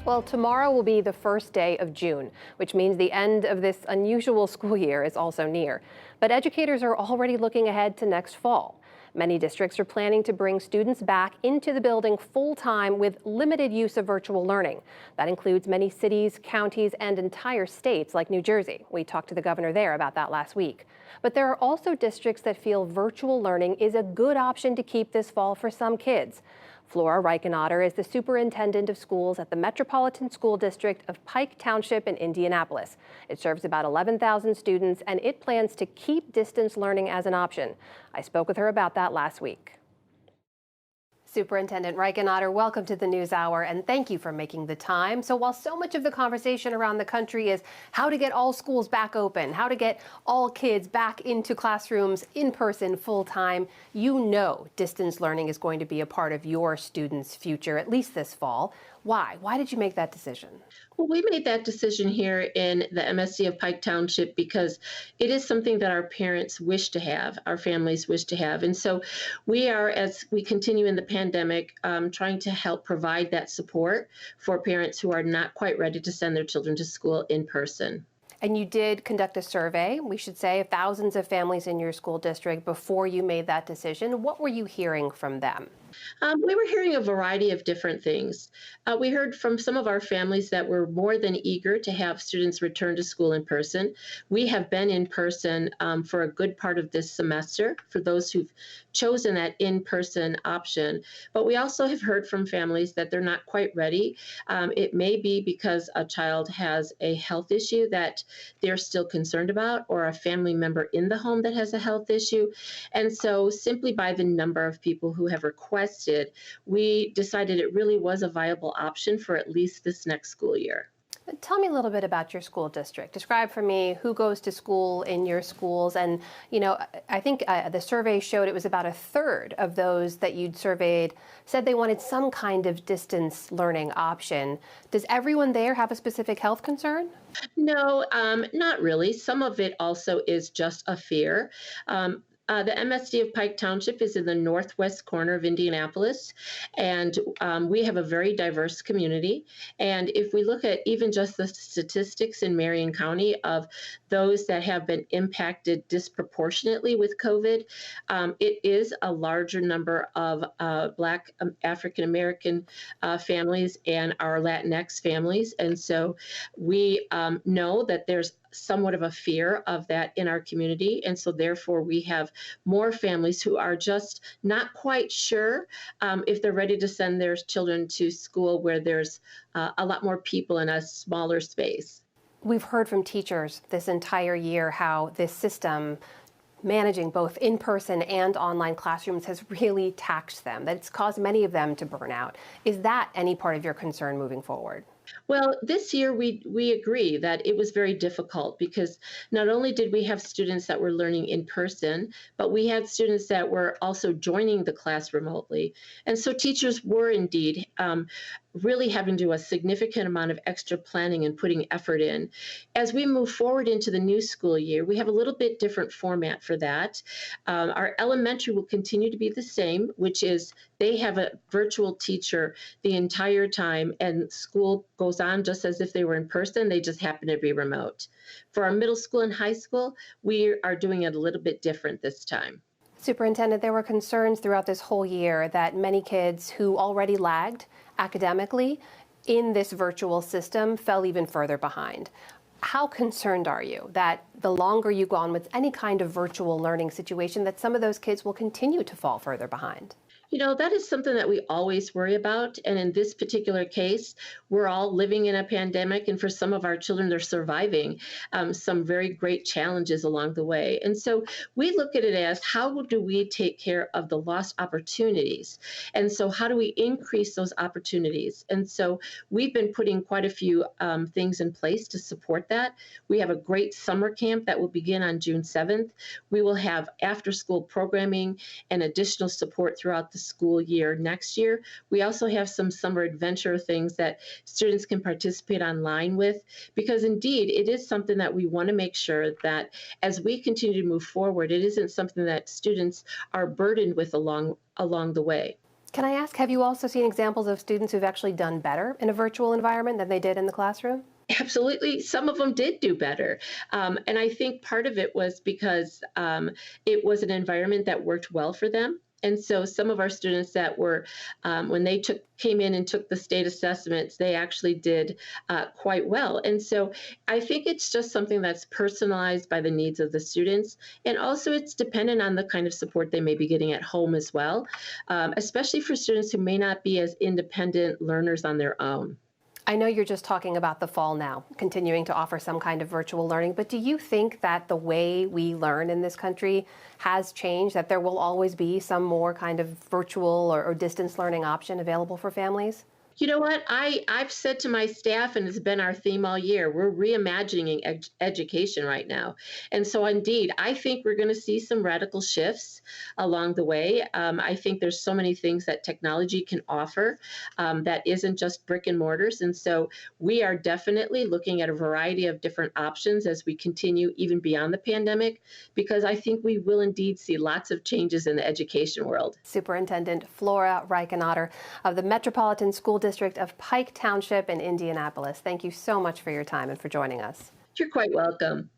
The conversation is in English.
Well, tomorrow will be the first day of June, which means the end of this unusual school year is also near. But educators are already looking ahead to next fall. Many districts are planning to bring students back into the building full time with limited use of virtual learning. That includes many cities, counties, and entire states like New Jersey. We talked to the governor there about that last week. But there are also districts that feel virtual learning is a good option to keep this fall for some kids. Flora Reichenauer is the superintendent of schools at the Metropolitan School District of Pike Township in Indianapolis. It serves about 11,000 students, and it plans to keep distance learning as an option. I spoke with her about that last week. Superintendent Reichenauer, welcome to the NewsHour, and thank you for making the time. So while so much of the conversation around the country is how to get all schools back open, how to get all kids back into classrooms in person full time, you know distance learning is going to be a part of your students' future, at least this fall. Why? Why did you make that decision? Well, we made that decision here in the MSD of Pike Township because it is something that our parents wish to have, our families wish to have. And so we are, as we continue in the pandemic, trying to help provide that support for parents who are not quite ready to send their children to school in person. And you did conduct a survey, we should say, of thousands of families in your school district before you made that decision. What were you hearing from them? We were hearing a variety of different things. We heard from some of our families that were more than eager to have students return to school in person. We have been in person for a good part of this semester for those who've chosen that in-person option. But we also have heard from families that they're not quite ready. It may be because a child has a health issue that they're still concerned about, or a family member in the home that has a health issue. And so simply by the number of people who have requested, we decided it really was a viable option for at least this next school year. Tell me a little bit about your school district. Describe for me who goes to school in your schools. And, I think the survey showed it was about a third of those that you'd surveyed said they wanted some kind of distance learning option. Does everyone there have a specific health concern? No, not really. Some of it also is just a fear. The MSD of Pike Township is in the northwest corner of Indianapolis, and we have a very diverse community. And if we look at even just the statistics in Marion County of those that have been impacted disproportionately with COVID, it is a larger number of Black African American families and our Latinx families. And so we know that there's somewhat of a fear of that in our community. And so therefore we have more families who are just not quite sure if they're ready to send their children to school where there's a lot more people in a smaller space. We've heard from teachers this entire year how this system managing both in-person and online classrooms has really taxed them, that it's caused many of them to burn out. Is that any part of your concern moving forward? Well, this year we agree that it was very difficult because not only did we have students that were learning in person, but we had students that were also joining the class remotely. And so teachers were indeed really having to do a significant amount of extra planning and putting effort in. As we move forward into the new school year, we have a little bit different format for that. Our elementary will continue to be the same, which is they have a virtual teacher the entire time, and school goes on just as if they were in person. They just happen to be remote. For our middle school and high school, we are doing it a little bit different this time. Superintendent, there were concerns throughout this whole year that many kids who already lagged academically in this virtual system fell even further behind. How concerned are you that the longer you go on with any kind of virtual learning situation, that some of those kids will continue to fall further behind? That is something that we always worry about. And in this particular case, we're all living in a pandemic. And for some of our children, they're surviving some very great challenges along the way. And so we look at it as how do we take care of the lost opportunities? And so how do we increase those opportunities? And so we've been putting quite a few things in place to support that. We have a great summer camp that will begin on June 7th. We will have after school programming and additional support throughout the school year next year. We also have some summer adventure things that students can participate online with, because indeed it is something that we want to make sure that as we continue to move forward, it isn't something that students are burdened with along the way. Can I ask, have you also seen examples of students who've actually done better in a virtual environment than they did in the classroom? Absolutely. Some of them did do better. And I think part of it was because it was an environment that worked well for them. And so some of our students that were, when they came in and took the state assessments, they actually did quite well. And so I think it's just something that's personalized by the needs of the students. And also it's dependent on the kind of support they may be getting at home as well, especially for students who may not be as independent learners on their own. I know you're just talking about the fall now, continuing to offer some kind of virtual learning, but do you think that the way we learn in this country has changed, that there will always be some more kind of virtual or distance learning option available for families? You know what? I've said to my staff, and it's been our theme all year, we're reimagining education right now. And so, indeed, I think we're going to see some radical shifts along the way. I think there's so many things that technology can offer that isn't just brick and mortars. And so, we are definitely looking at a variety of different options as we continue even beyond the pandemic, because I think we will indeed see lots of changes in the education world. Superintendent Flora Reichenauer of the Metropolitan School District of Pike Township in Indianapolis. Thank you so much for your time and for joining us. You're quite welcome.